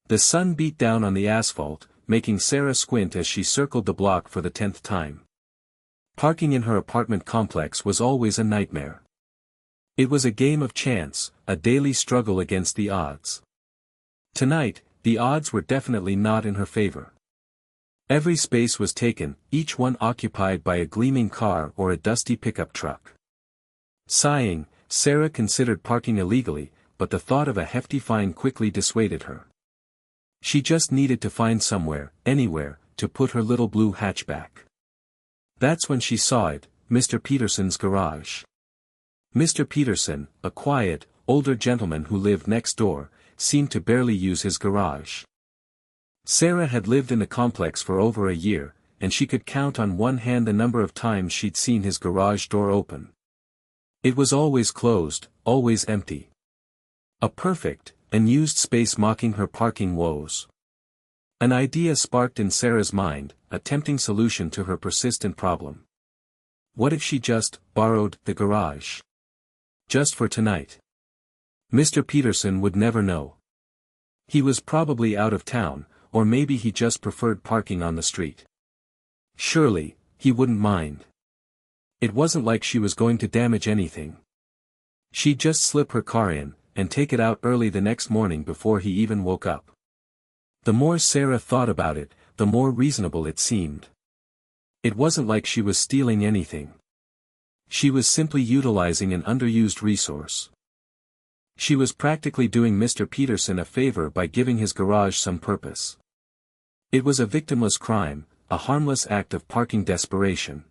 The sun beat down on the asphalt, making Sarah squint as she circled the block for the 10th time. Parking in her apartment complex was always a nightmare. It was a game of chance, a daily struggle against the odds. Tonight, the odds were definitely not in her favor. Every space was taken, each one occupied by a gleaming car or a dusty pickup truck. Sighing, Sarah considered parking illegally, but the thought of a hefty fine quickly dissuaded her. She just needed to find somewhere, anywhere, to put her little blue hatchback. That's when she saw it, Mr. Peterson's garage. Mr. Peterson, a quiet, older gentleman who lived next door, seemed to barely use his garage. Sarah had lived in the complex for over a year, and she could count on one hand the number of times she'd seen his garage door open. It was always closed, always empty. A perfect, unused space mocking her parking woes. An idea sparked in Sarah's mind, a tempting solution to her persistent problem. What if she just borrowed the garage? Just for tonight. Mr. Peterson would never know. He was probably out of town, or maybe he just preferred parking on the street. Surely, he wouldn't mind. It wasn't like she was going to damage anything. She'd just slip her car in, and take it out early the next morning before he even woke up. The more Sarah thought about it, the more reasonable it seemed. It wasn't like she was stealing anything. She was simply utilizing an underused resource. She was practically doing Mr. Peterson a favor by giving his garage some purpose. It was a victimless crime, a harmless act of parking desperation.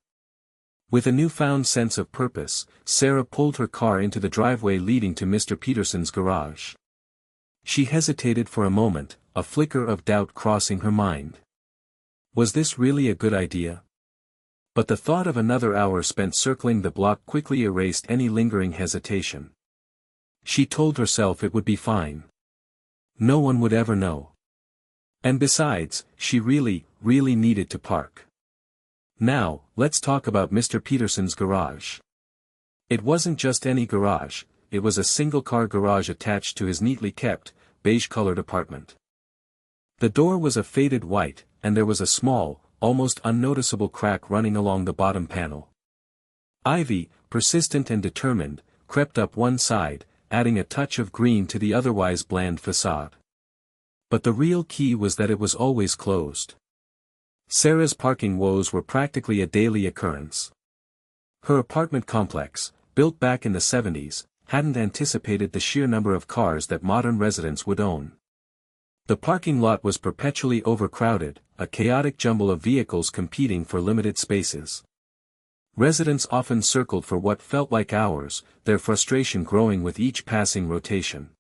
With a newfound sense of purpose, Sarah pulled her car into the driveway leading to Mr. Peterson's garage. She hesitated for a moment, a flicker of doubt crossing her mind. Was this really a good idea? But the thought of another hour spent circling the block quickly erased any lingering hesitation. She told herself it would be fine. No one would ever know. And besides, she really needed to park. Now, let's talk about Mr. Peterson's garage. It wasn't just any garage, it was a single-car garage attached to his neatly kept, beige-colored apartment. The door was a faded white, and there was a small, almost unnoticeable crack running along the bottom panel. Ivy, persistent and determined, crept up one side, adding a touch of green to the otherwise bland facade. But the real key was that it was always closed. Sarah's parking woes were practically a daily occurrence. Her apartment complex, built back in the 70s, hadn't anticipated the sheer number of cars that modern residents would own. The parking lot was perpetually overcrowded, a chaotic jumble of vehicles competing for limited spaces. Residents often circled for what felt like hours, their frustration growing with each passing rotation.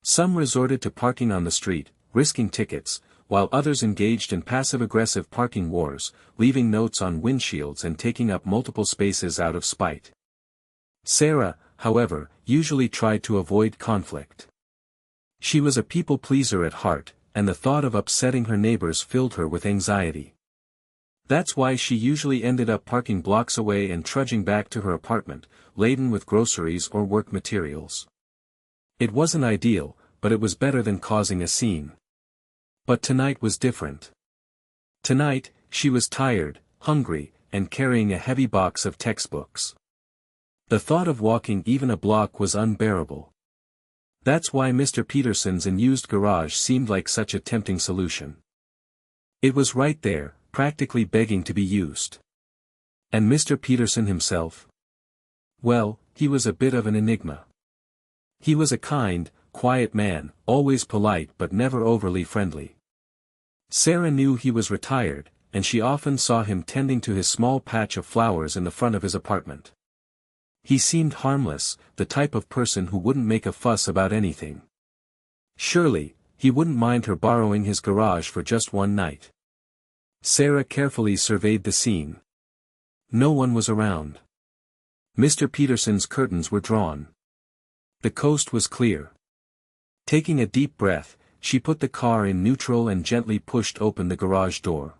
Some resorted to parking on the street, risking tickets, while others engaged in passive-aggressive parking wars, leaving notes on windshields and taking up multiple spaces out of spite. Sarah, however, usually tried to avoid conflict. She was a people-pleaser at heart, and the thought of upsetting her neighbors filled her with anxiety. That's why she usually ended up parking blocks away and trudging back to her apartment, laden with groceries or work materials. It wasn't ideal, but it was better than causing a scene. But tonight was different. Tonight, she was tired, hungry, and carrying a heavy box of textbooks. The thought of walking even a block was unbearable. That's why Mr. Peterson's unused garage seemed like such a tempting solution. It was right there, practically begging to be used. And Mr. Peterson himself? Well, he was a bit of an enigma. He was a kind, quiet man, always polite but never overly friendly. Sarah knew he was retired, and she often saw him tending to his small patch of flowers in the front of his apartment. He seemed harmless, the type of person who wouldn't make a fuss about anything. Surely, he wouldn't mind her borrowing his garage for just one night. Sarah carefully surveyed the scene. No one was around. Mr. Peterson's curtains were drawn. The coast was clear. Taking a deep breath, she put the car in neutral and gently pushed open the garage door.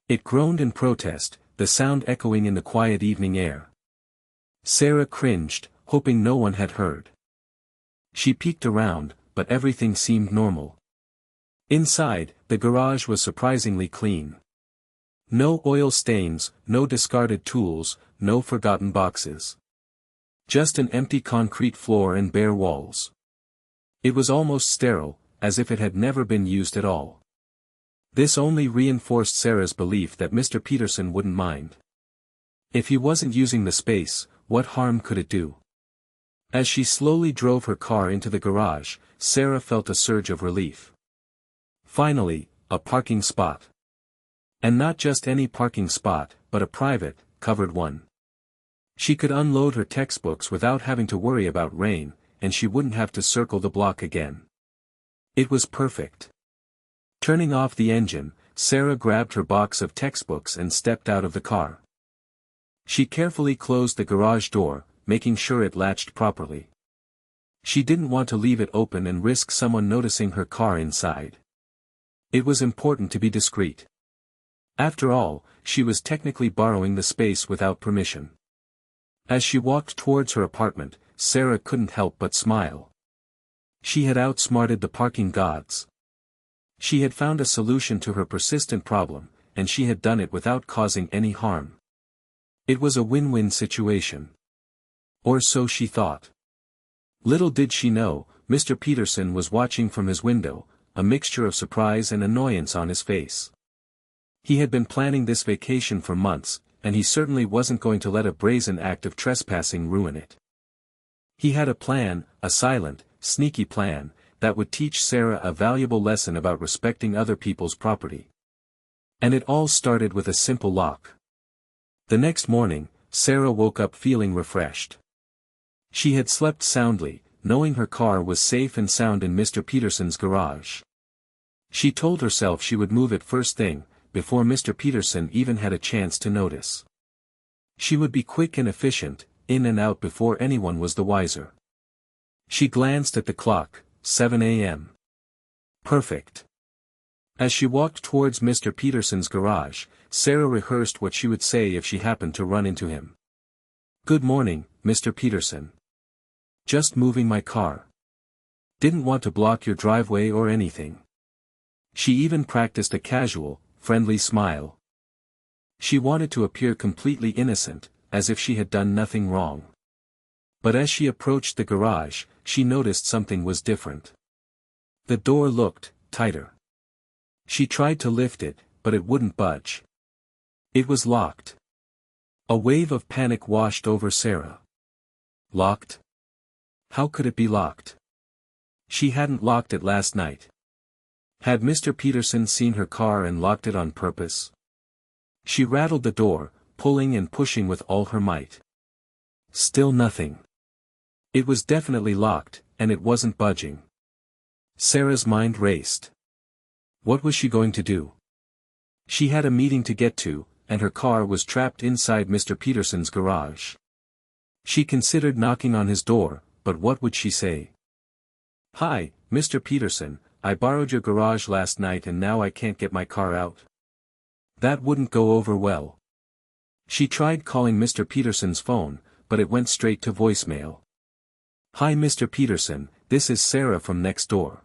It groaned in protest, the sound echoing in the quiet evening air. Sarah cringed, hoping no one had heard. She peeked around, but everything seemed normal. Inside, the garage was surprisingly clean. No oil stains, no discarded tools, no forgotten boxes. Just an empty concrete floor and bare walls. It was almost sterile, as if it had never been used at all. This only reinforced Sarah's belief that Mr. Peterson wouldn't mind. If he wasn't using the space, what harm could it do? As she slowly drove her car into the garage, Sarah felt a surge of relief. Finally, a parking spot. And not just any parking spot, but a private, covered one. She could unload her textbooks without having to worry about rain, and she wouldn't have to circle the block again. It was perfect. Turning off the engine, Sarah grabbed her box of textbooks and stepped out of the car. She carefully closed the garage door, making sure it latched properly. She didn't want to leave it open and risk someone noticing her car inside. It was important to be discreet. After all, she was technically borrowing the space without permission. As she walked towards her apartment, Sarah couldn't help but smile. She had outsmarted the parking gods. She had found a solution to her persistent problem, and she had done it without causing any harm. It was a win-win situation. Or so she thought. Little did she know, Mr. Peterson was watching from his window, a mixture of surprise and annoyance on his face. He had been planning this vacation for months, and he certainly wasn't going to let a brazen act of trespassing ruin it. He had a plan, a silent, sneaky plan, that would teach Sarah a valuable lesson about respecting other people's property. And it all started with a simple lock. The next morning, Sarah woke up feeling refreshed. She had slept soundly, knowing her car was safe and sound in Mr. Peterson's garage. She told herself she would move it first thing, before Mr. Peterson even had a chance to notice. She would be quick and efficient, in and out before anyone was the wiser. She glanced at the clock, 7 a.m. Perfect. As she walked towards Mr. Peterson's garage, Sarah rehearsed what she would say if she happened to run into him. "Good morning, Mr. Peterson. Just moving my car. Didn't want to block your driveway or anything." She even practiced a casual, friendly smile. She wanted to appear completely innocent, as if she had done nothing wrong. But as she approached the garage, she noticed something was different. The door looked tighter. She tried to lift it, but it wouldn't budge. It was locked. A wave of panic washed over Sarah. Locked? How could it be locked? She hadn't locked it last night. Had Mr. Peterson seen her car and locked it on purpose? She rattled the door, pulling and pushing with all her might. Still nothing. It was definitely locked, and it wasn't budging. Sarah's mind raced. What was she going to do? She had a meeting to get to, and her car was trapped inside Mr. Peterson's garage. She considered knocking on his door, but what would she say? "Hi, Mr. Peterson, I borrowed your garage last night and now I can't get my car out." That wouldn't go over well. She tried calling Mr. Peterson's phone, but it went straight to voicemail. "Hi Mr. Peterson, this is Sarah from next door.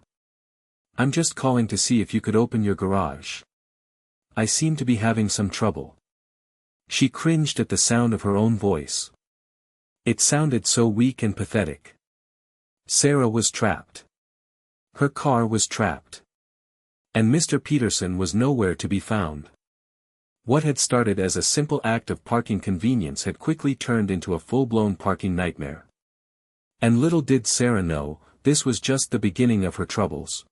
I'm just calling to see if you could open your garage. I seem to be having some trouble." She cringed at the sound of her own voice. It sounded so weak and pathetic. Sarah was trapped. Her car was trapped. And Mr. Peterson was nowhere to be found. What had started as a simple act of parking convenience had quickly turned into a full-blown parking nightmare. And little did Sarah know, this was just the beginning of her troubles.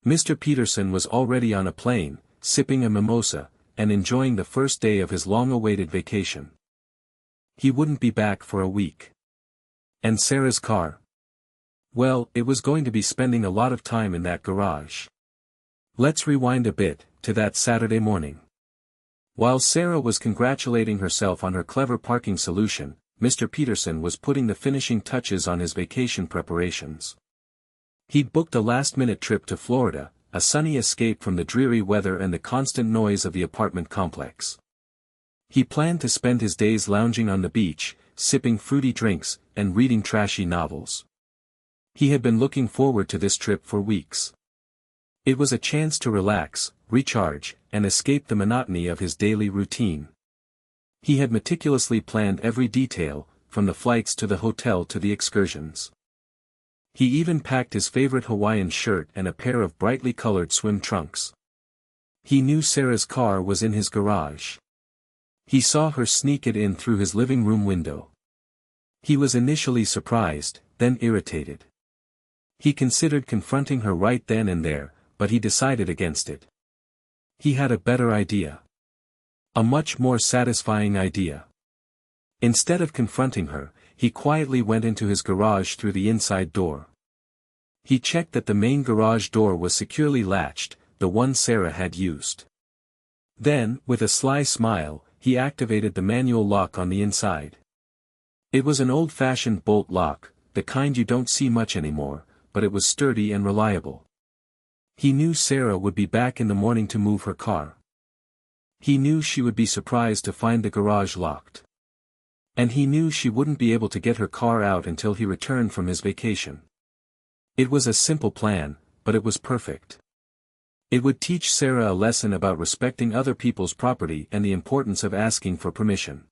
Mr. Peterson was already on a plane, sipping a mimosa, and enjoying the first day of his long-awaited vacation. He wouldn't be back for a week. And Sarah's car? Well, it was going to be spending a lot of time in that garage. Let's rewind a bit, to that Saturday morning. While Sarah was congratulating herself on her clever parking solution, Mr. Peterson was putting the finishing touches on his vacation preparations. He'd booked a last-minute trip to Florida, a sunny escape from the dreary weather and the constant noise of the apartment complex. He planned to spend his days lounging on the beach, sipping fruity drinks, and reading trashy novels. He had been looking forward to this trip for weeks. It was a chance to relax, recharge, and escape the monotony of his daily routine. He had meticulously planned every detail, from the flights to the hotel to the excursions. He even packed his favorite Hawaiian shirt and a pair of brightly colored swim trunks. He knew Sarah's car was in his garage. He saw her sneak it in through his living room window. He was initially surprised, then irritated. He considered confronting her right then and there, but he decided against it. He had a better idea. A much more satisfying idea. Instead of confronting her, he quietly went into his garage through the inside door. He checked that the main garage door was securely latched, the one Sarah had used. Then, with a sly smile, he activated the manual lock on the inside. It was an old-fashioned bolt lock, the kind you don't see much anymore, but it was sturdy and reliable. He knew Sarah would be back in the morning to move her car. He knew she would be surprised to find the garage locked. And he knew she wouldn't be able to get her car out until he returned from his vacation. It was a simple plan, but it was perfect. It would teach Sarah a lesson about respecting other people's property and the importance of asking for permission.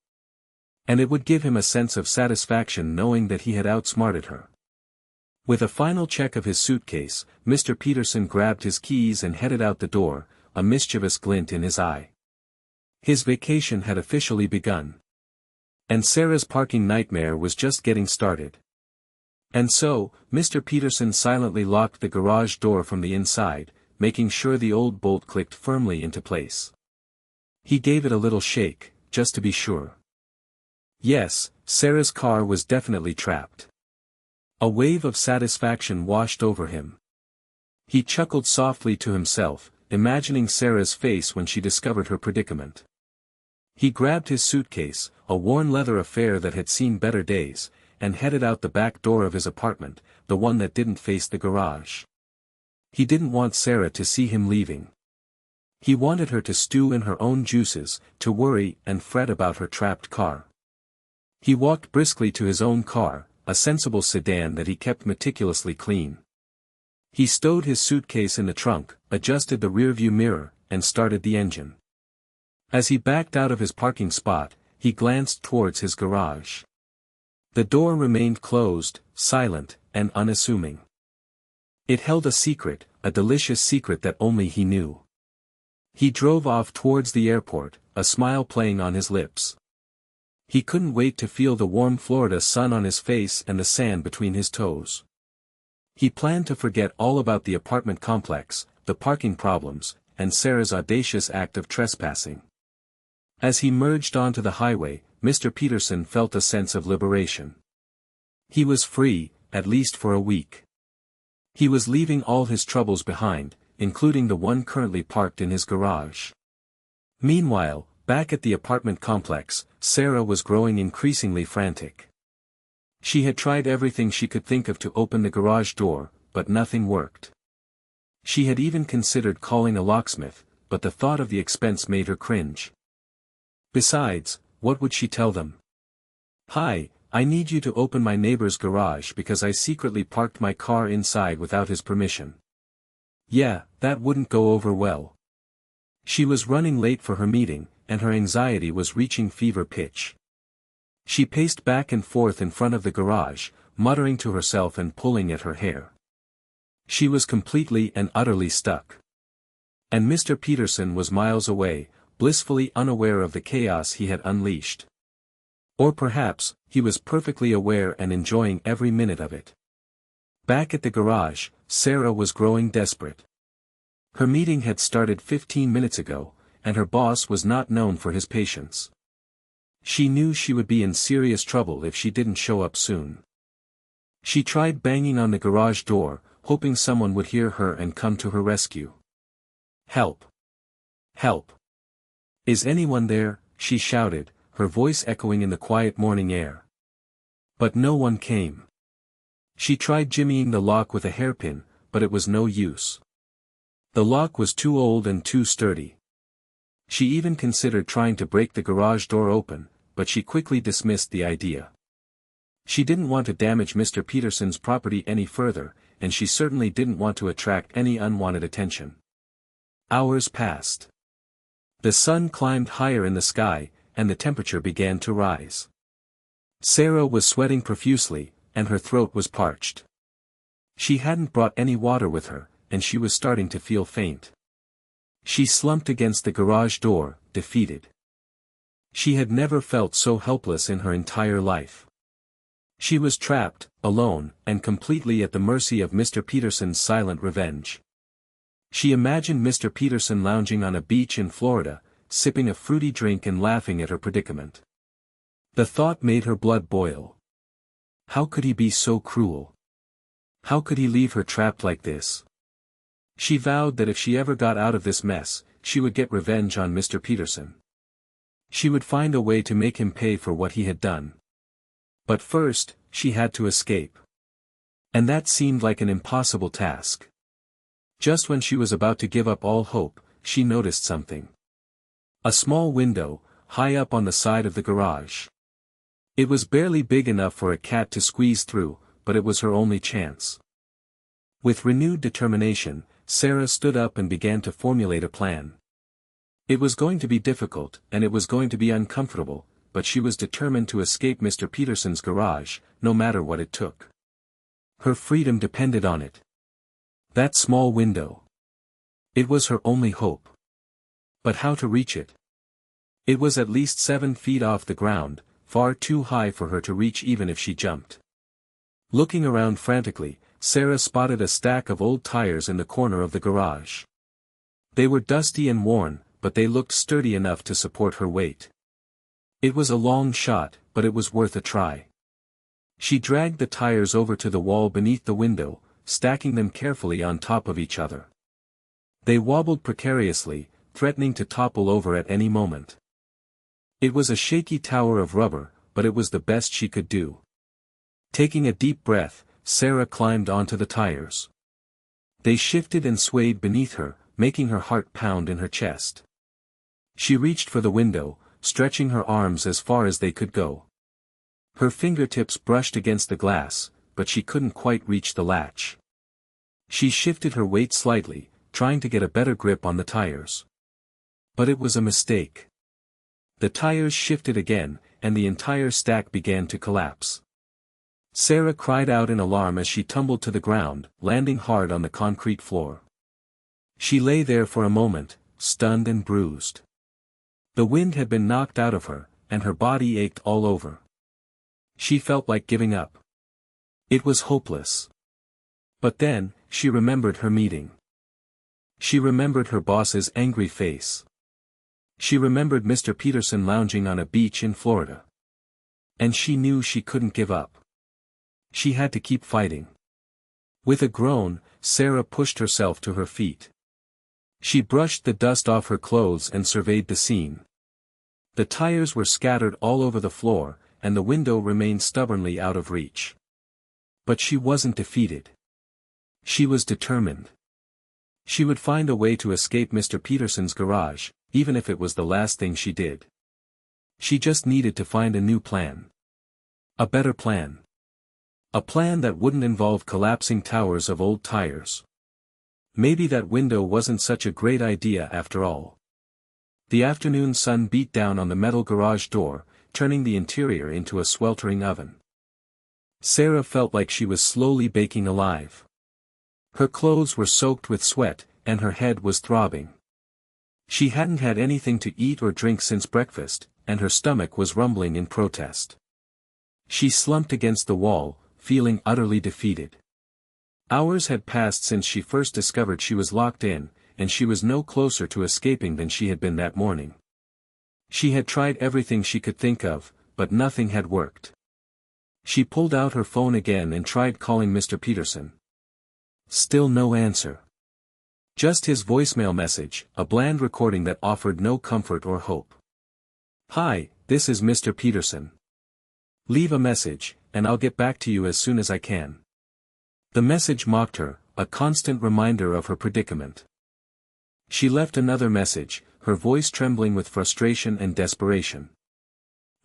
And it would give him a sense of satisfaction knowing that he had outsmarted her. With a final check of his suitcase, Mr. Peterson grabbed his keys and headed out the door, a mischievous glint in his eye. His vacation had officially begun. And Sarah's parking nightmare was just getting started. And so, Mr. Peterson silently locked the garage door from the inside, making sure the old bolt clicked firmly into place. He gave it a little shake, just to be sure. Yes, Sarah's car was definitely trapped. A wave of satisfaction washed over him. He chuckled softly to himself, imagining Sarah's face when she discovered her predicament. He grabbed his suitcase, a worn leather affair that had seen better days, and headed out the back door of his apartment, the one that didn't face the garage. He didn't want Sarah to see him leaving. He wanted her to stew in her own juices, to worry and fret about her trapped car. He walked briskly to his own car, a sensible sedan that he kept meticulously clean. He stowed his suitcase in the trunk, adjusted the rearview mirror, and started the engine. As he backed out of his parking spot, he glanced towards his garage. The door remained closed, silent, and unassuming. It held a secret, a delicious secret that only he knew. He drove off towards the airport, a smile playing on his lips. He couldn't wait to feel the warm Florida sun on his face and the sand between his toes. He planned to forget all about the apartment complex, the parking problems, and Sarah's audacious act of trespassing. As he merged onto the highway, Mr. Peterson felt a sense of liberation. He was free, at least for a week. He was leaving all his troubles behind, including the one currently parked in his garage. Meanwhile, back at the apartment complex, Sarah was growing increasingly frantic. She had tried everything she could think of to open the garage door, but nothing worked. She had even considered calling a locksmith, but the thought of the expense made her cringe. Besides, what would she tell them? "Hi, I need you to open my neighbor's garage because I secretly parked my car inside without his permission." Yeah, that wouldn't go over well. She was running late for her meeting, and her anxiety was reaching fever pitch. She paced back and forth in front of the garage, muttering to herself and pulling at her hair. She was completely and utterly stuck. And Mr. Peterson was miles away, blissfully unaware of the chaos he had unleashed. Or perhaps, he was perfectly aware and enjoying every minute of it. Back at the garage, Sarah was growing desperate. Her meeting had started 15 minutes ago, and her boss was not known for his patience. She knew she would be in serious trouble if she didn't show up soon. She tried banging on the garage door, hoping someone would hear her and come to her rescue. "Help! Help! Is anyone there?" she shouted, her voice echoing in the quiet morning air. But no one came. She tried jimmying the lock with a hairpin, but it was no use. The lock was too old and too sturdy. She even considered trying to break the garage door open, but she quickly dismissed the idea. She didn't want to damage Mr. Peterson's property any further, and she certainly didn't want to attract any unwanted attention. Hours passed. The sun climbed higher in the sky, and the temperature began to rise. Sarah was sweating profusely, and her throat was parched. She hadn't brought any water with her, and she was starting to feel faint. She slumped against the garage door, defeated. She had never felt so helpless in her entire life. She was trapped, alone, and completely at the mercy of Mr. Peterson's silent revenge. She imagined Mr. Peterson lounging on a beach in Florida, sipping a fruity drink and laughing at her predicament. The thought made her blood boil. How could he be so cruel? How could he leave her trapped like this? She vowed that if she ever got out of this mess, she would get revenge on Mr. Peterson. She would find a way to make him pay for what he had done. But first, she had to escape. And that seemed like an impossible task. Just when she was about to give up all hope, she noticed something. A small window, high up on the side of the garage. It was barely big enough for a cat to squeeze through, but it was her only chance. With renewed determination, Sarah stood up and began to formulate a plan. It was going to be difficult, and it was going to be uncomfortable, but she was determined to escape Mr. Peterson's garage, no matter what it took. Her freedom depended on it. That small window. It was her only hope. But how to reach it? It was at least 7 feet off the ground, far too high for her to reach even if she jumped. Looking around frantically, Sarah spotted a stack of old tires in the corner of the garage. They were dusty and worn, but they looked sturdy enough to support her weight. It was a long shot, but it was worth a try. She dragged the tires over to the wall beneath the window, stacking them carefully on top of each other. They wobbled precariously, threatening to topple over at any moment. It was a shaky tower of rubber, but it was the best she could do. Taking a deep breath, Sarah climbed onto the tires. They shifted and swayed beneath her, making her heart pound in her chest. She reached for the window, stretching her arms as far as they could go. Her fingertips brushed against the glass, but she couldn't quite reach the latch. She shifted her weight slightly, trying to get a better grip on the tires. But it was a mistake. The tires shifted again, and the entire stack began to collapse. Sarah cried out in alarm as she tumbled to the ground, landing hard on the concrete floor. She lay there for a moment, stunned and bruised. The wind had been knocked out of her, and her body ached all over. She felt like giving up. It was hopeless. But then, she remembered her meeting. She remembered her boss's angry face. She remembered Mr. Peterson lounging on a beach in Florida. And she knew she couldn't give up. She had to keep fighting. With a groan, Sarah pushed herself to her feet. She brushed the dust off her clothes and surveyed the scene. The tires were scattered all over the floor, and the window remained stubbornly out of reach. But she wasn't defeated. She was determined. She would find a way to escape Mr. Peterson's garage, even if it was the last thing she did. She just needed to find a new plan. A better plan. A plan that wouldn't involve collapsing towers of old tires. Maybe that window wasn't such a great idea after all. The afternoon sun beat down on the metal garage door, turning the interior into a sweltering oven. Sarah felt like she was slowly baking alive. Her clothes were soaked with sweat, and her head was throbbing. She hadn't had anything to eat or drink since breakfast, and her stomach was rumbling in protest. She slumped against the wall, feeling utterly defeated. Hours had passed since she first discovered she was locked in, and she was no closer to escaping than she had been that morning. She had tried everything she could think of, but nothing had worked. She pulled out her phone again and tried calling Mr. Peterson. Still no answer. Just his voicemail message, a bland recording that offered no comfort or hope. "Hi, this is Mr. Peterson. Leave a message, and I'll get back to you as soon as I can." The message mocked her, a constant reminder of her predicament. She left another message, her voice trembling with frustration and desperation.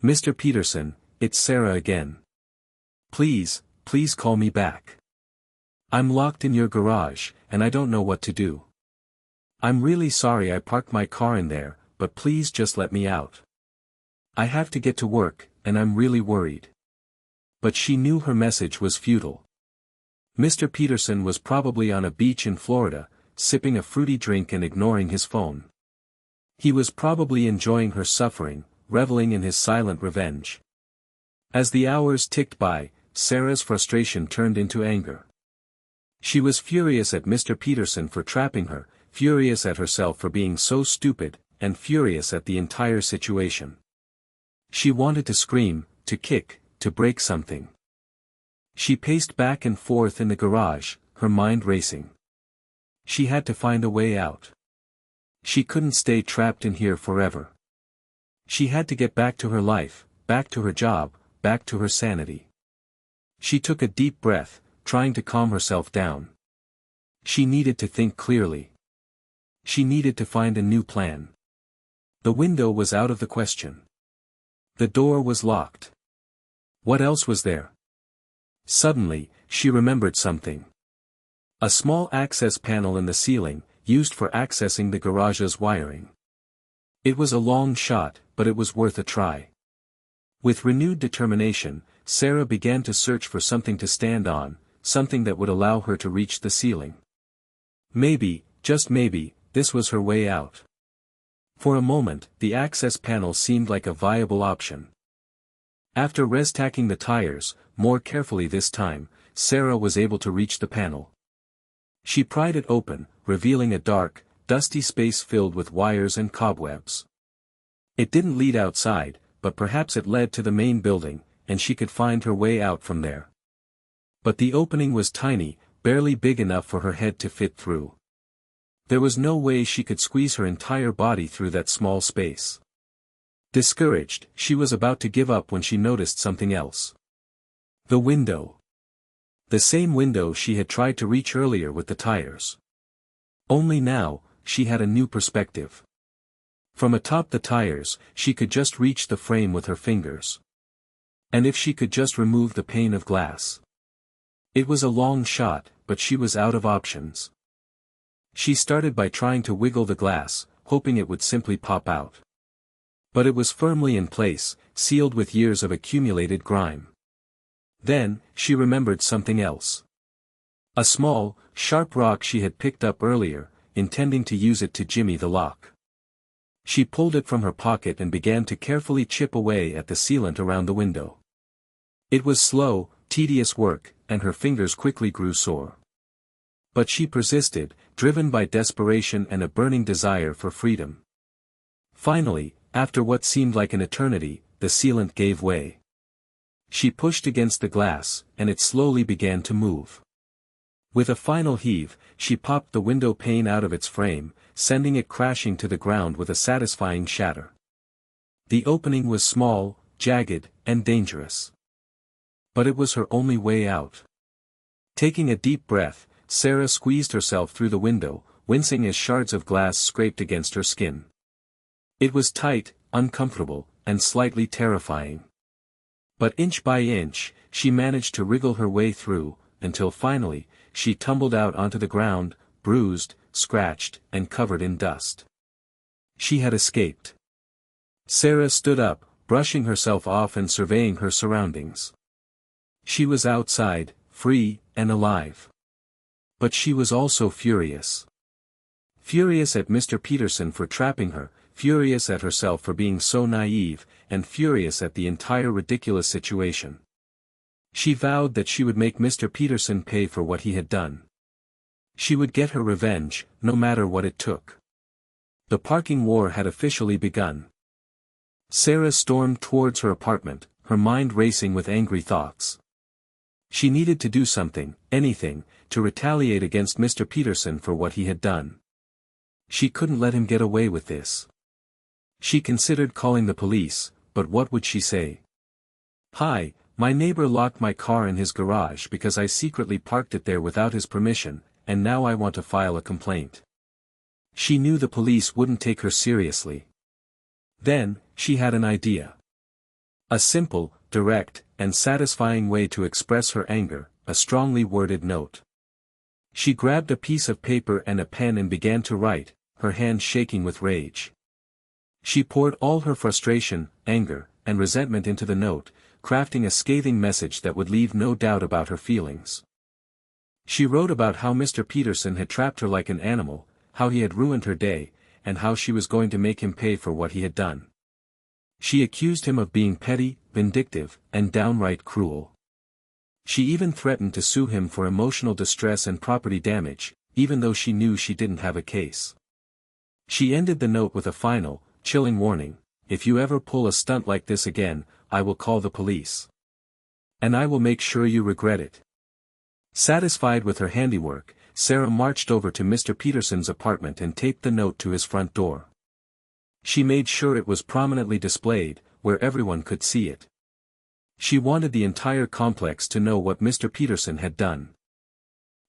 "Mr. Peterson, it's Sarah again. Please call me back. I'm locked in your garage, and I don't know what to do. I'm really sorry I parked my car in there, but please just let me out. I have to get to work, and I'm really worried. But she knew her message was futile. Mr. Peterson was probably on a beach in Florida, sipping a fruity drink and ignoring his phone. He was probably enjoying her suffering, reveling in his silent revenge. As the hours ticked by, Sarah's frustration turned into anger. She was furious at Mr. Peterson for trapping her, furious at herself for being so stupid, and furious at the entire situation. She wanted to scream, to kick, to break something. She paced back and forth in the garage, her mind racing. She had to find a way out. She couldn't stay trapped in here forever. She had to get back to her life, back to her job, back to her sanity. She took a deep breath, trying to calm herself down. She needed to think clearly. She needed to find a new plan. The window was out of the question. The door was locked. What else was there? Suddenly, she remembered something. A small access panel in the ceiling, used for accessing the garage's wiring. It was a long shot, but it was worth a try. With renewed determination, Sarah began to search for something to stand on, something that would allow her to reach the ceiling. Maybe, just maybe, this was her way out. For a moment, the access panel seemed like a viable option. After restacking the tires, more carefully this time, Sarah was able to reach the panel. She pried it open, revealing a dark, dusty space filled with wires and cobwebs. It didn't lead outside, but perhaps it led to the main building, and she could find her way out from there. But the opening was tiny, barely big enough for her head to fit through. There was no way she could squeeze her entire body through that small space. Discouraged, she was about to give up when she noticed something else. The window. The same window she had tried to reach earlier with the tires. Only now, she had a new perspective. From atop the tires, she could just reach the frame with her fingers. And if she could just remove the pane of glass. It was a long shot, but she was out of options. She started by trying to wiggle the glass, hoping it would simply pop out. But it was firmly in place, sealed with years of accumulated grime. Then, she remembered something else. A small, sharp rock she had picked up earlier, intending to use it to jimmy the lock. She pulled it from her pocket and began to carefully chip away at the sealant around the window. It was slow, tedious work, and her fingers quickly grew sore. But she persisted, driven by desperation and a burning desire for freedom. Finally, after what seemed like an eternity, the sealant gave way. She pushed against the glass, and it slowly began to move. With a final heave, she popped the window pane out of its frame, sending it crashing to the ground with a satisfying shatter. The opening was small, jagged, and dangerous. But it was her only way out. Taking a deep breath, Sarah squeezed herself through the window, wincing as shards of glass scraped against her skin. It was tight, uncomfortable, and slightly terrifying. But inch by inch, she managed to wriggle her way through, until finally, she tumbled out onto the ground, bruised, scratched, and covered in dust. She had escaped. Sarah stood up, brushing herself off and surveying her surroundings. She was outside, free, and alive. But she was also furious. Furious at Mr. Peterson for trapping her, furious at herself for being so naive, and furious at the entire ridiculous situation. She vowed that she would make Mr. Peterson pay for what he had done. She would get her revenge, no matter what it took. The parking war had officially begun. Sarah stormed towards her apartment, her mind racing with angry thoughts. She needed to do something, anything, to retaliate against Mr. Peterson for what he had done. She couldn't let him get away with this. She considered calling the police, but what would she say? "Hi, my neighbor locked my car in his garage because I secretly parked it there without his permission, and now I want to file a complaint." She knew the police wouldn't take her seriously. Then, she had an idea. A simple, direct, and satisfying way to express her anger, a strongly worded note. She grabbed a piece of paper and a pen and began to write, her hand shaking with rage. She poured all her frustration, anger, and resentment into the note, crafting a scathing message that would leave no doubt about her feelings. She wrote about how Mr. Peterson had trapped her like an animal, how he had ruined her day, and how she was going to make him pay for what he had done. She accused him of being petty, vindictive, and downright cruel. She even threatened to sue him for emotional distress and property damage, even though she knew she didn't have a case. She ended the note with a final, chilling warning: "If you ever pull a stunt like this again, I will call the police. And I will make sure you regret it." Satisfied with her handiwork, Sarah marched over to Mr. Peterson's apartment and taped the note to his front door. She made sure it was prominently displayed, where everyone could see it. She wanted the entire complex to know what Mr. Peterson had done.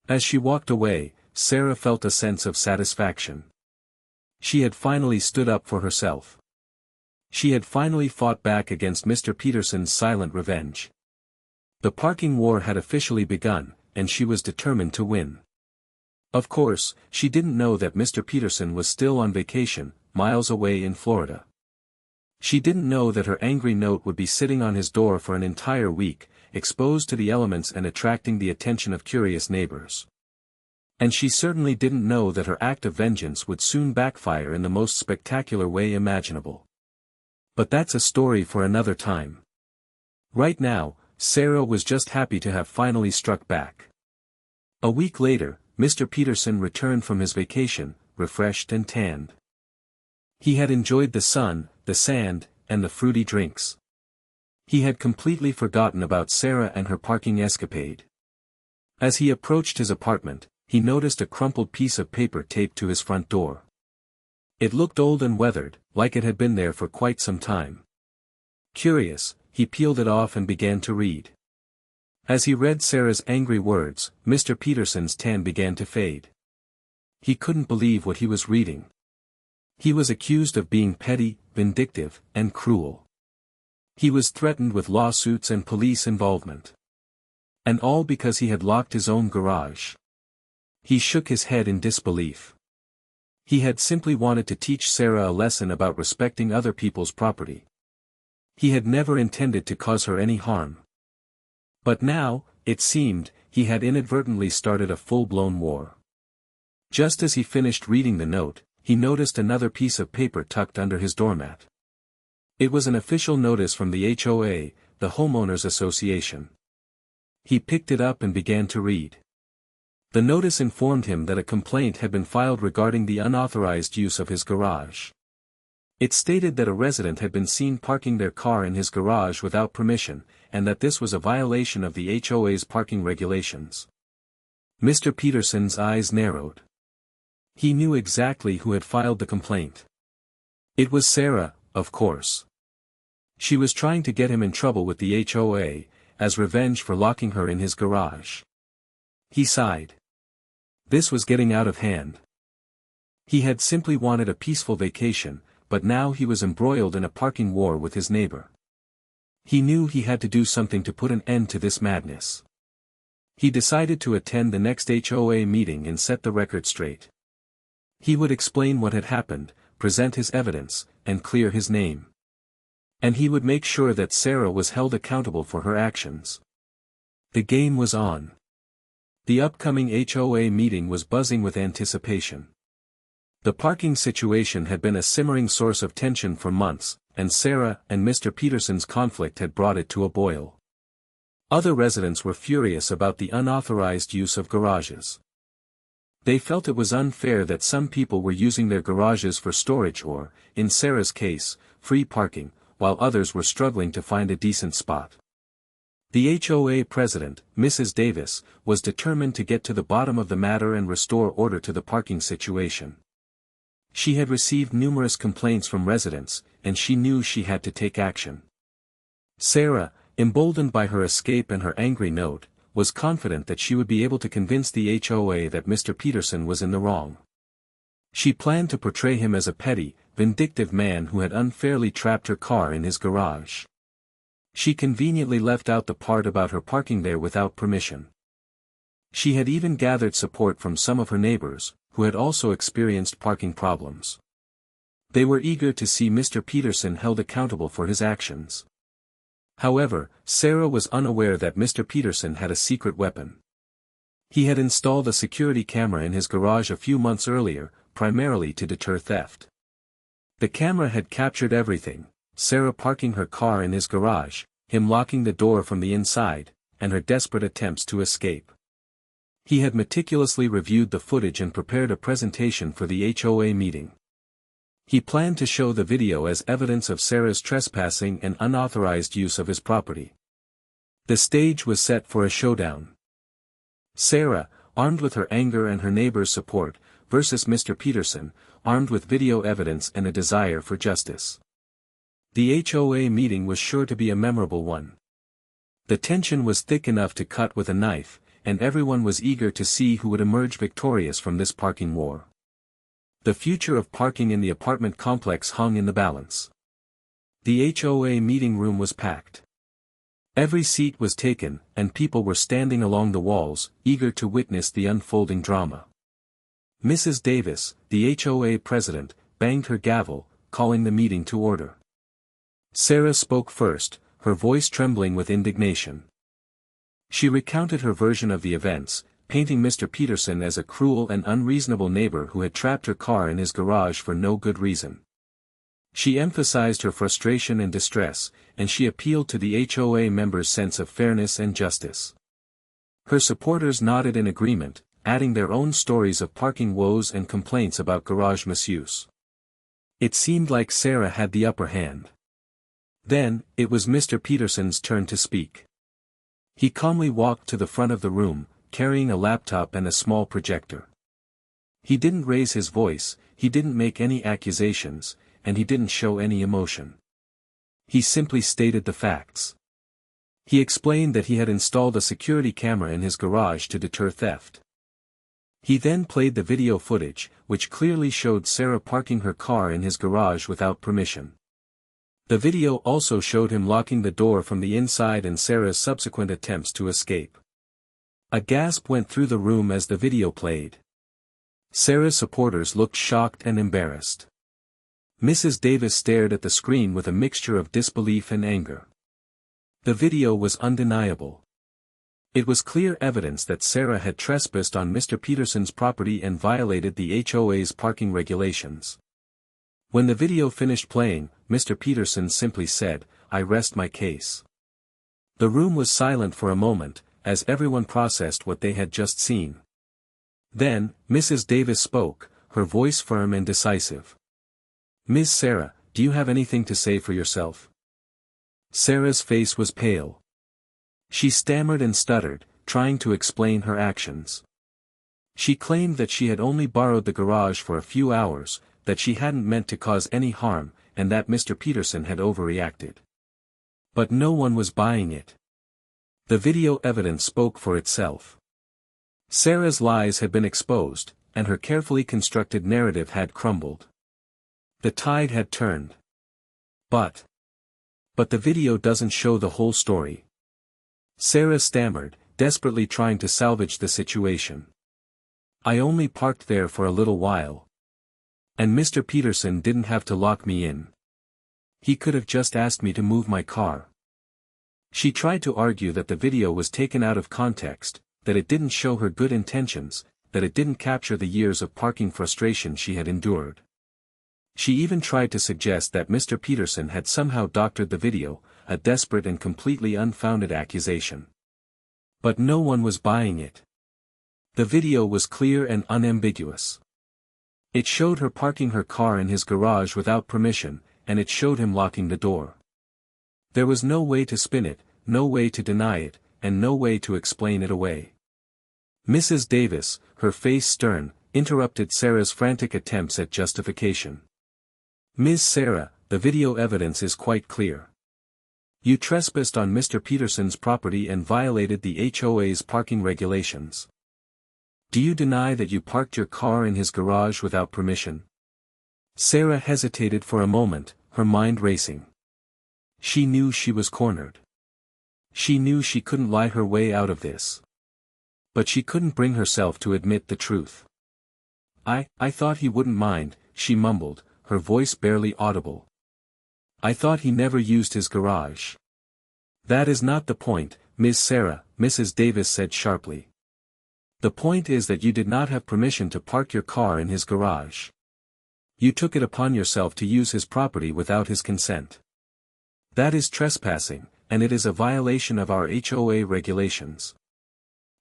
As she walked away, Sarah felt a sense of satisfaction. She had finally stood up for herself. She had finally fought back against Mr. Peterson's silent revenge. The parking war had officially begun, and she was determined to win. Of course, she didn't know that Mr. Peterson was still on vacation, miles away in Florida. She didn't know that her angry note would be sitting on his door for an entire week, exposed to the elements and attracting the attention of curious neighbors. And she certainly didn't know that her act of vengeance would soon backfire in the most spectacular way imaginable. But that's a story for another time. Right now, Sarah was just happy to have finally struck back. A week later, Mr. Peterson returned from his vacation, refreshed and tanned. He had enjoyed the sun, the sand, and the fruity drinks. He had completely forgotten about Sarah and her parking escapade. As he approached his apartment, he noticed a crumpled piece of paper taped to his front door. It looked old and weathered, like it had been there for quite some time. Curious, he peeled it off and began to read. As he read Sarah's angry words, Mr. Peterson's tan began to fade. He couldn't believe what he was reading. He was accused of being petty, vindictive, and cruel. He was threatened with lawsuits and police involvement. And all because he had locked his own garage. He shook his head in disbelief. He had simply wanted to teach Sarah a lesson about respecting other people's property. He had never intended to cause her any harm. But now, it seemed, he had inadvertently started a full-blown war. Just as he finished reading the note, he noticed another piece of paper tucked under his doormat. It was an official notice from the HOA, the Homeowners Association. He picked it up and began to read. The notice informed him that a complaint had been filed regarding the unauthorized use of his garage. It stated that a resident had been seen parking their car in his garage without permission, and that this was a violation of the HOA's parking regulations. Mr. Peterson's eyes narrowed. He knew exactly who had filed the complaint. It was Sarah, of course. She was trying to get him in trouble with the HOA, as revenge for locking her in his garage. He sighed. This was getting out of hand. He had simply wanted a peaceful vacation, but now he was embroiled in a parking war with his neighbor. He knew he had to do something to put an end to this madness. He decided to attend the next HOA meeting and set the record straight. He would explain what had happened, present his evidence, and clear his name. And he would make sure that Sarah was held accountable for her actions. The game was on. The upcoming HOA meeting was buzzing with anticipation. The parking situation had been a simmering source of tension for months, and Sarah and Mr. Peterson's conflict had brought it to a boil. Other residents were furious about the unauthorized use of garages. They felt it was unfair that some people were using their garages for storage or, in Sarah's case, free parking, while others were struggling to find a decent spot. The HOA president, Mrs. Davis, was determined to get to the bottom of the matter and restore order to the parking situation. She had received numerous complaints from residents, and she knew she had to take action. Sarah, emboldened by her escape and her angry note, was confident that she would be able to convince the HOA that Mr. Peterson was in the wrong. She planned to portray him as a petty, vindictive man who had unfairly trapped her car in his garage. She conveniently left out the part about her parking there without permission. She had even gathered support from some of her neighbors, who had also experienced parking problems. They were eager to see Mr. Peterson held accountable for his actions. However, Sarah was unaware that Mr. Peterson had a secret weapon. He had installed a security camera in his garage a few months earlier, primarily to deter theft. The camera had captured everything: Sarah parking her car in his garage, him locking the door from the inside, and her desperate attempts to escape. He had meticulously reviewed the footage and prepared a presentation for the HOA meeting. He planned to show the video as evidence of Sarah's trespassing and unauthorized use of his property. The stage was set for a showdown. Sarah, armed with her anger and her neighbor's support, versus Mr. Peterson, armed with video evidence and a desire for justice. The HOA meeting was sure to be a memorable one. The tension was thick enough to cut with a knife, and everyone was eager to see who would emerge victorious from this parking war. The future of parking in the apartment complex hung in the balance. The HOA meeting room was packed. Every seat was taken, and people were standing along the walls, eager to witness the unfolding drama. Mrs. Davis, the HOA president, banged her gavel, calling the meeting to order. Sarah spoke first, her voice trembling with indignation. She recounted her version of the events, painting Mr. Peterson as a cruel and unreasonable neighbor who had trapped her car in his garage for no good reason. She emphasized her frustration and distress, and she appealed to the HOA members' sense of fairness and justice. Her supporters nodded in agreement, adding their own stories of parking woes and complaints about garage misuse. It seemed like Sarah had the upper hand. Then, it was Mr. Peterson's turn to speak. He calmly walked to the front of the room, carrying a laptop and a small projector. He didn't raise his voice, he didn't make any accusations, and he didn't show any emotion. He simply stated the facts. He explained that he had installed a security camera in his garage to deter theft. He then played the video footage, which clearly showed Sarah parking her car in his garage without permission. The video also showed him locking the door from the inside and Sarah's subsequent attempts to escape. A gasp went through the room as the video played. Sarah's supporters looked shocked and embarrassed. Mrs. Davis stared at the screen with a mixture of disbelief and anger. The video was undeniable. It was clear evidence that Sarah had trespassed on Mr. Peterson's property and violated the HOA's parking regulations. When the video finished playing, Mr. Peterson simply said, "I rest my case." The room was silent for a moment, as everyone processed what they had just seen. Then, Mrs. Davis spoke, her voice firm and decisive. "Miss Sarah, do you have anything to say for yourself?" Sarah's face was pale. She stammered and stuttered, trying to explain her actions. She claimed that she had only borrowed the garage for a few hours, that she hadn't meant to cause any harm, and that Mr. Peterson had overreacted. But no one was buying it. The video evidence spoke for itself. Sarah's lies had been exposed, and her carefully constructed narrative had crumbled. The tide had turned. But the video doesn't show the whole story. Sarah stammered, desperately trying to salvage the situation. "I only parked there for a little while. And Mr. Peterson didn't have to lock me in. He could have just asked me to move my car." She tried to argue that the video was taken out of context, that it didn't show her good intentions, that it didn't capture the years of parking frustration she had endured. She even tried to suggest that Mr. Peterson had somehow doctored the video, a desperate and completely unfounded accusation. But no one was buying it. The video was clear and unambiguous. It showed her parking her car in his garage without permission, and it showed him locking the door. There was no way to spin it, no way to deny it, and no way to explain it away. Mrs. Davis, her face stern, interrupted Sarah's frantic attempts at justification. "Ms. Sarah, the video evidence is quite clear. You trespassed on Mr. Peterson's property and violated the HOA's parking regulations. Do you deny that you parked your car in his garage without permission?" Sarah hesitated for a moment, her mind racing. She knew she was cornered. She knew she couldn't lie her way out of this. But she couldn't bring herself to admit the truth. I thought he wouldn't mind," she mumbled, her voice barely audible. "I thought he never used his garage." "That is not the point, Miss Sarah," Mrs. Davis said sharply. "The point is that you did not have permission to park your car in his garage. You took it upon yourself to use his property without his consent. That is trespassing, and it is a violation of our HOA regulations."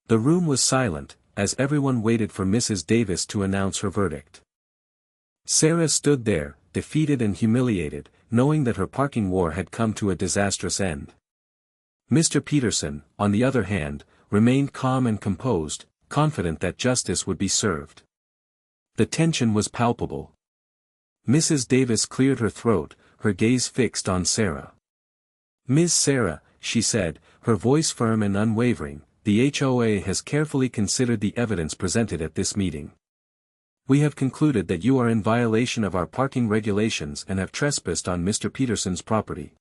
The room was silent, as everyone waited for Mrs. Davis to announce her verdict. Sarah stood there, defeated and humiliated, knowing that her parking war had come to a disastrous end. Mr. Peterson, on the other hand, remained calm and composed, confident that justice would be served. The tension was palpable. Mrs. Davis cleared her throat, her gaze fixed on Sarah. "Miss Sarah," she said, her voice firm and unwavering, "the HOA has carefully considered the evidence presented at this meeting. We have concluded that you are in violation of our parking regulations and have trespassed on Mr. Peterson's property."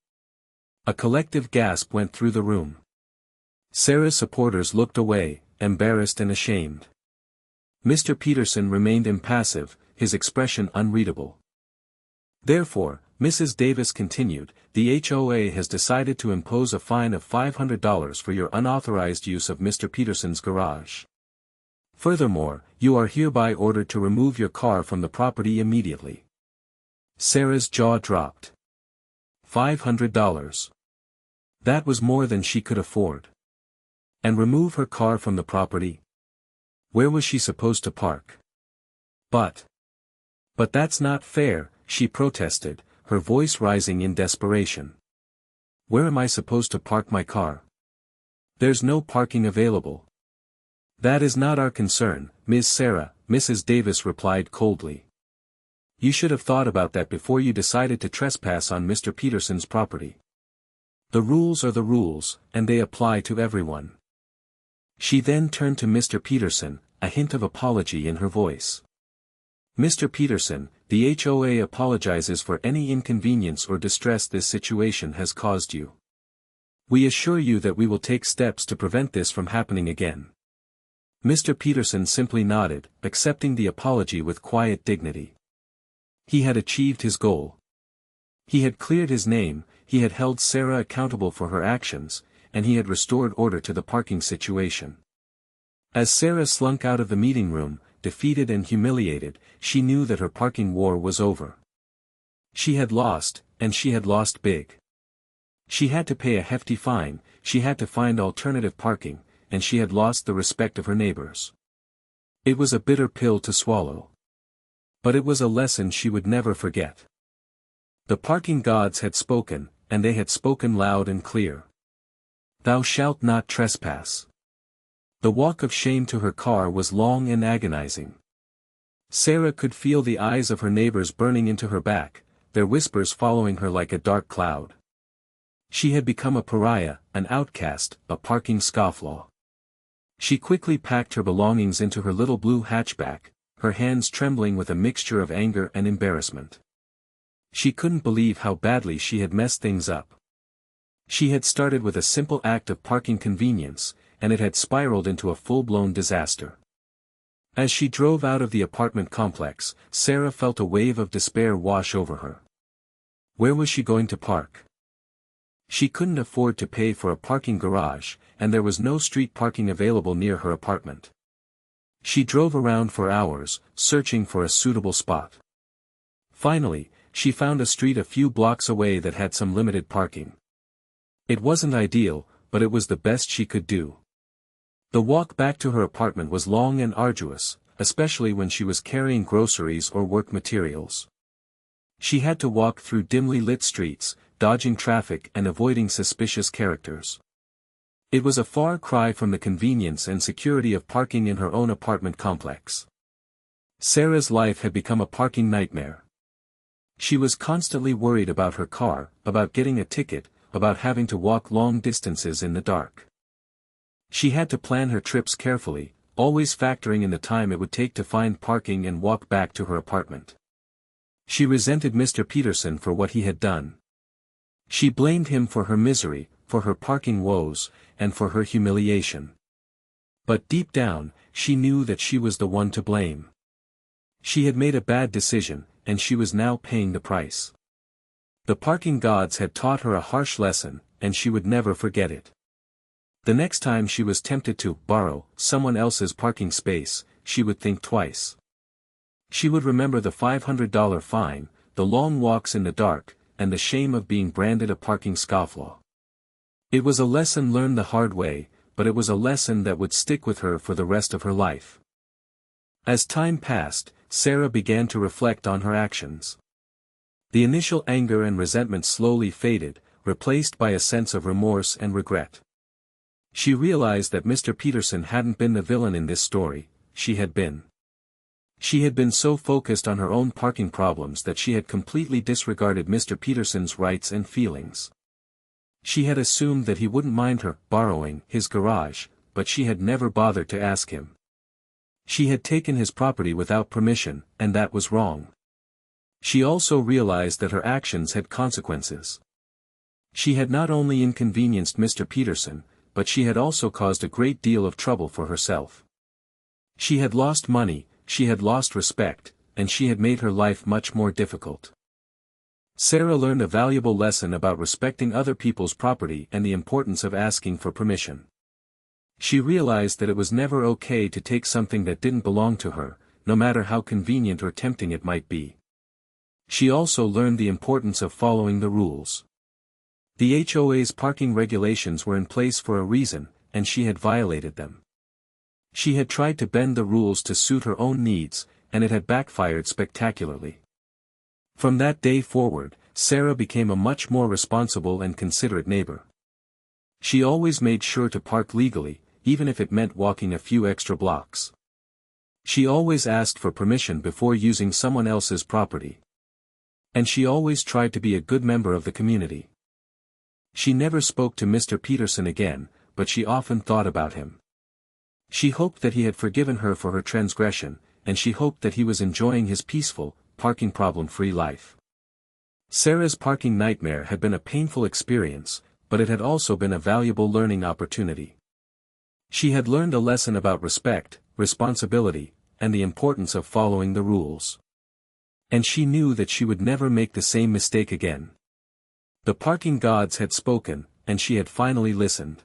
A collective gasp went through the room. Sarah's supporters looked away, embarrassed and ashamed. Mr. Peterson remained impassive, his expression unreadable. "Therefore," Mrs. Davis continued, "the HOA has decided to impose a fine of $500 for your unauthorized use of Mr. Peterson's garage. Furthermore, you are hereby ordered to remove your car from the property immediately." Sarah's jaw dropped. $500. That was more than she could afford. And remove her car from the property? Where was she supposed to park? But that's not fair," she protested, her voice rising in desperation. "Where am I supposed to park my car? There's no parking available." "That is not our concern, Miss Sarah," Mrs. Davis replied coldly. "You should have thought about that before you decided to trespass on Mr. Peterson's property. The rules are the rules, and they apply to everyone." She then turned to Mr. Peterson, a hint of apology in her voice. "Mr. Peterson, the HOA apologizes for any inconvenience or distress this situation has caused you. We assure you that we will take steps to prevent this from happening again." Mr. Peterson simply nodded, accepting the apology with quiet dignity. He had achieved his goal. He had cleared his name, he had held Sarah accountable for her actions, and he had restored order to the parking situation. As Sarah slunk out of the meeting room, defeated and humiliated, she knew that her parking war was over. She had lost, and she had lost big. She had to pay a hefty fine, she had to find alternative parking, and she had lost the respect of her neighbors. It was a bitter pill to swallow. But it was a lesson she would never forget. The parking gods had spoken, and they had spoken loud and clear. "Thou shalt not trespass." The walk of shame to her car was long and agonizing. Sarah could feel the eyes of her neighbors burning into her back, their whispers following her like a dark cloud. She had become a pariah, an outcast, a parking scofflaw. She quickly packed her belongings into her little blue hatchback, her hands trembling with a mixture of anger and embarrassment. She couldn't believe how badly she had messed things up. She had started with a simple act of parking convenience, and it had spiraled into a full-blown disaster. As she drove out of the apartment complex, Sarah felt a wave of despair wash over her. Where was she going to park? She couldn't afford to pay for a parking garage, and there was no street parking available near her apartment. She drove around for hours, searching for a suitable spot. Finally, she found a street a few blocks away that had some limited parking. It wasn't ideal, but it was the best she could do. The walk back to her apartment was long and arduous, especially when she was carrying groceries or work materials. She had to walk through dimly lit streets, dodging traffic and avoiding suspicious characters. It was a far cry from the convenience and security of parking in her own apartment complex. Sarah's life had become a parking nightmare. She was constantly worried about her car, about getting a ticket, about having to walk long distances in the dark. She had to plan her trips carefully, always factoring in the time it would take to find parking and walk back to her apartment. She resented Mr. Peterson for what he had done. She blamed him for her misery, for her parking woes, and for her humiliation. But deep down, she knew that she was the one to blame. She had made a bad decision, and she was now paying the price. The parking gods had taught her a harsh lesson, and she would never forget it. The next time she was tempted to borrow someone else's parking space, she would think twice. She would remember the $500 fine, the long walks in the dark, and the shame of being branded a parking scofflaw. It was a lesson learned the hard way, but it was a lesson that would stick with her for the rest of her life. As time passed, Sarah began to reflect on her actions. The initial anger and resentment slowly faded, replaced by a sense of remorse and regret. She realized that Mr. Peterson hadn't been the villain in this story, she had been. She had been so focused on her own parking problems that she had completely disregarded Mr. Peterson's rights and feelings. She had assumed that he wouldn't mind her borrowing his garage, but she had never bothered to ask him. She had taken his property without permission, and that was wrong. She also realized that her actions had consequences. She had not only inconvenienced Mr. Peterson, but she had also caused a great deal of trouble for herself. She had lost money, she had lost respect, and she had made her life much more difficult. Sarah learned a valuable lesson about respecting other people's property and the importance of asking for permission. She realized that it was never okay to take something that didn't belong to her, no matter how convenient or tempting it might be. She also learned the importance of following the rules. The HOA's parking regulations were in place for a reason, and she had violated them. She had tried to bend the rules to suit her own needs, and it had backfired spectacularly. From that day forward, Sarah became a much more responsible and considerate neighbor. She always made sure to park legally, even if it meant walking a few extra blocks. She always asked for permission before using someone else's property. And she always tried to be a good member of the community. She never spoke to Mr. Peterson again, but she often thought about him. She hoped that he had forgiven her for her transgression, and she hoped that he was enjoying his peaceful, parking problem-free life. Sarah's parking nightmare had been a painful experience, but it had also been a valuable learning opportunity. She had learned a lesson about respect, responsibility, and the importance of following the rules. And she knew that she would never make the same mistake again. The parking gods had spoken, and she had finally listened.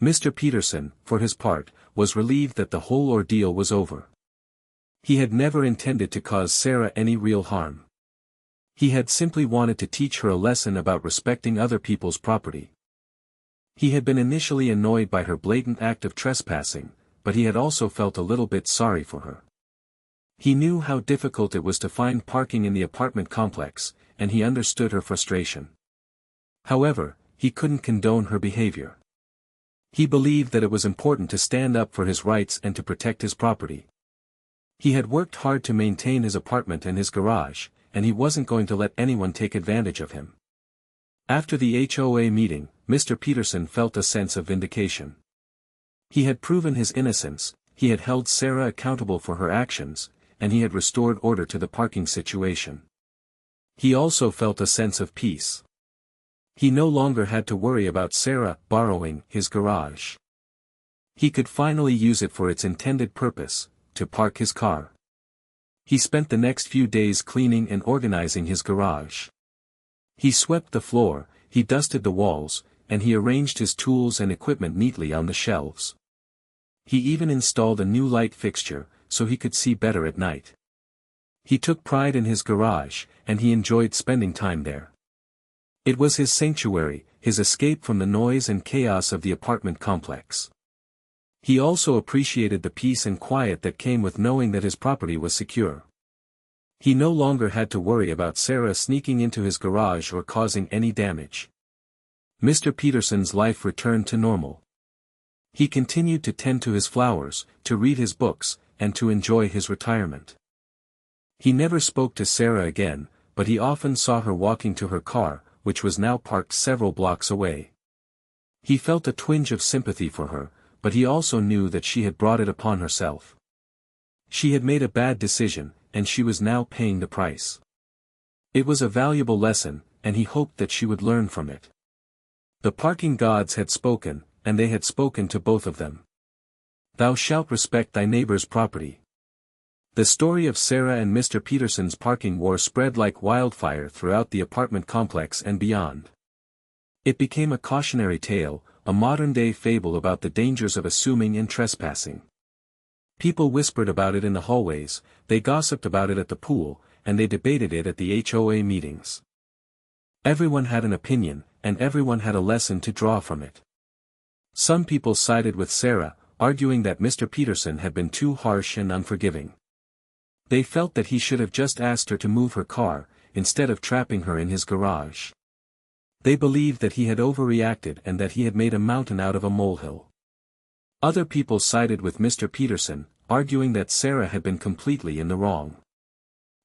Mr. Peterson, for his part, was relieved that the whole ordeal was over. He had never intended to cause Sarah any real harm. He had simply wanted to teach her a lesson about respecting other people's property. He had been initially annoyed by her blatant act of trespassing, but he had also felt a little bit sorry for her. He knew how difficult it was to find parking in the apartment complex, and he understood her frustration. However, he couldn't condone her behavior. He believed that it was important to stand up for his rights and to protect his property. He had worked hard to maintain his apartment and his garage, and he wasn't going to let anyone take advantage of him. After the HOA meeting, Mr. Peterson felt a sense of vindication. He had proven his innocence, he had held Sarah accountable for her actions, and he had restored order to the parking situation. He also felt a sense of peace. He no longer had to worry about Sarah borrowing his garage. He could finally use it for its intended purpose, to park his car. He spent the next few days cleaning and organizing his garage. He swept the floor, he dusted the walls, and he arranged his tools and equipment neatly on the shelves. He even installed a new light fixture, so he could see better at night. He took pride in his garage, and he enjoyed spending time there. It was his sanctuary, his escape from the noise and chaos of the apartment complex. He also appreciated the peace and quiet that came with knowing that his property was secure. He no longer had to worry about Sarah sneaking into his garage or causing any damage. Mr. Peterson's life returned to normal. He continued to tend to his flowers, to read his books, and to enjoy his retirement. He never spoke to Sarah again, but he often saw her walking to her car, which was now parked several blocks away. He felt a twinge of sympathy for her, but he also knew that she had brought it upon herself. She had made a bad decision, and she was now paying the price. It was a valuable lesson, and he hoped that she would learn from it. The parking gods had spoken, and they had spoken to both of them. Thou shalt respect thy neighbor's property. The story of Sarah and Mr. Peterson's parking war spread like wildfire throughout the apartment complex and beyond. It became a cautionary tale, a modern-day fable about the dangers of assuming and trespassing. People whispered about it in the hallways, they gossiped about it at the pool, and they debated it at the HOA meetings. Everyone had an opinion, and everyone had a lesson to draw from it. Some people sided with Sarah, arguing that Mr. Peterson had been too harsh and unforgiving. They felt that he should have just asked her to move her car, instead of trapping her in his garage. They believed that he had overreacted and that he had made a mountain out of a molehill. Other people sided with Mr. Peterson, arguing that Sarah had been completely in the wrong.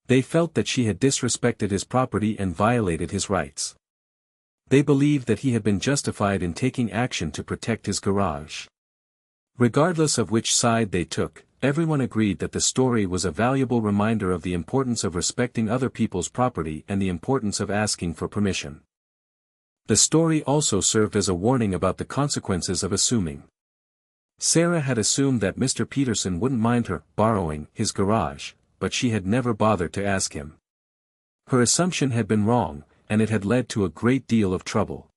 They felt that she had disrespected his property and violated his rights. They believed that he had been justified in taking action to protect his garage. Regardless of which side they took, everyone agreed that the story was a valuable reminder of the importance of respecting other people's property and the importance of asking for permission. The story also served as a warning about the consequences of assuming. Sarah had assumed that Mr. Peterson wouldn't mind her borrowing his garage, but she had never bothered to ask him. Her assumption had been wrong, and it had led to a great deal of trouble.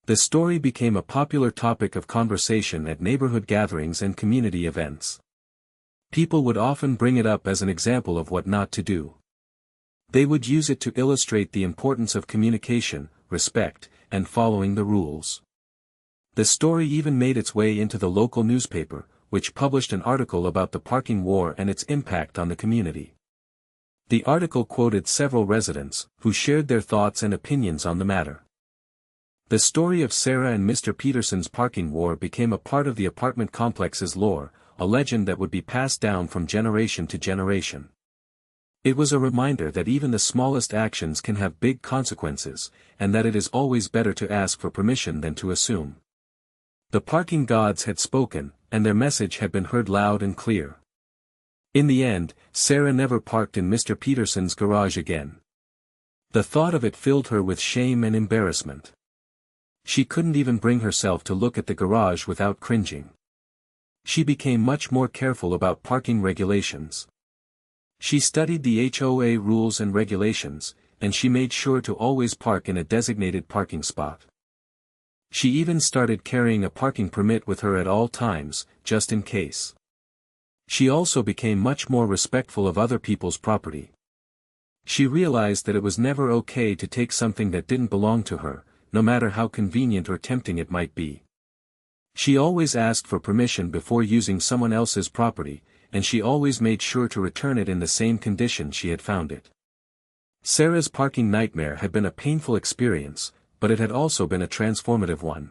The story became a popular topic of conversation at neighborhood gatherings and community events. People would often bring it up as an example of what not to do. They would use it to illustrate the importance of communication, respect, and following the rules. The story even made its way into the local newspaper, which published an article about the parking war and its impact on the community. The article quoted several residents, who shared their thoughts and opinions on the matter. The story of Sarah and Mr. Peterson's parking war became a part of the apartment complex's lore, a legend that would be passed down from generation to generation. It was a reminder that even the smallest actions can have big consequences, and that it is always better to ask for permission than to assume. The parking gods had spoken, and their message had been heard loud and clear. In the end, Sarah never parked in Mr. Peterson's garage again. The thought of it filled her with shame and embarrassment. She couldn't even bring herself to look at the garage without cringing. She became much more careful about parking regulations. She studied the HOA rules and regulations, and she made sure to always park in a designated parking spot. She even started carrying a parking permit with her at all times, just in case. She also became much more respectful of other people's property. She realized that it was never okay to take something that didn't belong to her, no matter how convenient or tempting it might be. She always asked for permission before using someone else's property, and she always made sure to return it in the same condition she had found it. Sarah's parking nightmare had been a painful experience, but it had also been a transformative one.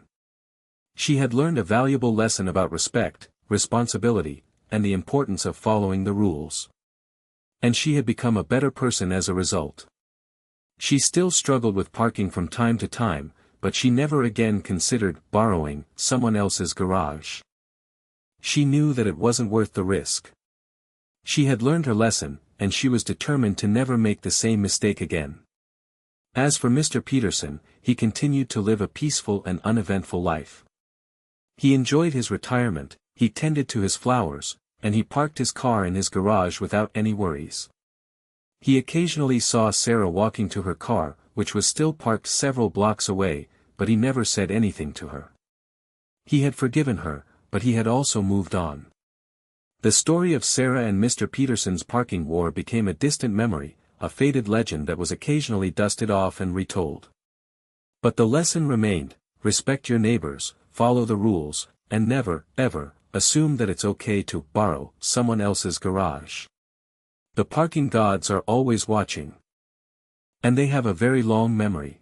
She had learned a valuable lesson about respect, responsibility, and the importance of following the rules. And she had become a better person as a result. She still struggled with parking from time to time, but she never again considered borrowing someone else's garage. She knew that it wasn't worth the risk. She had learned her lesson, and she was determined to never make the same mistake again. As for Mr. Peterson, he continued to live a peaceful and uneventful life. He enjoyed his retirement, he tended to his flowers, and he parked his car in his garage without any worries. He occasionally saw Sarah walking to her car, which was still parked several blocks away, but he never said anything to her. He had forgiven her, but he had also moved on. The story of Sarah and Mr. Peterson's parking war became a distant memory, a faded legend that was occasionally dusted off and retold. But the lesson remained: respect your neighbors, follow the rules, and never, ever, assume that it's okay to borrow someone else's garage. The parking gods are always watching. And they have a very long memory.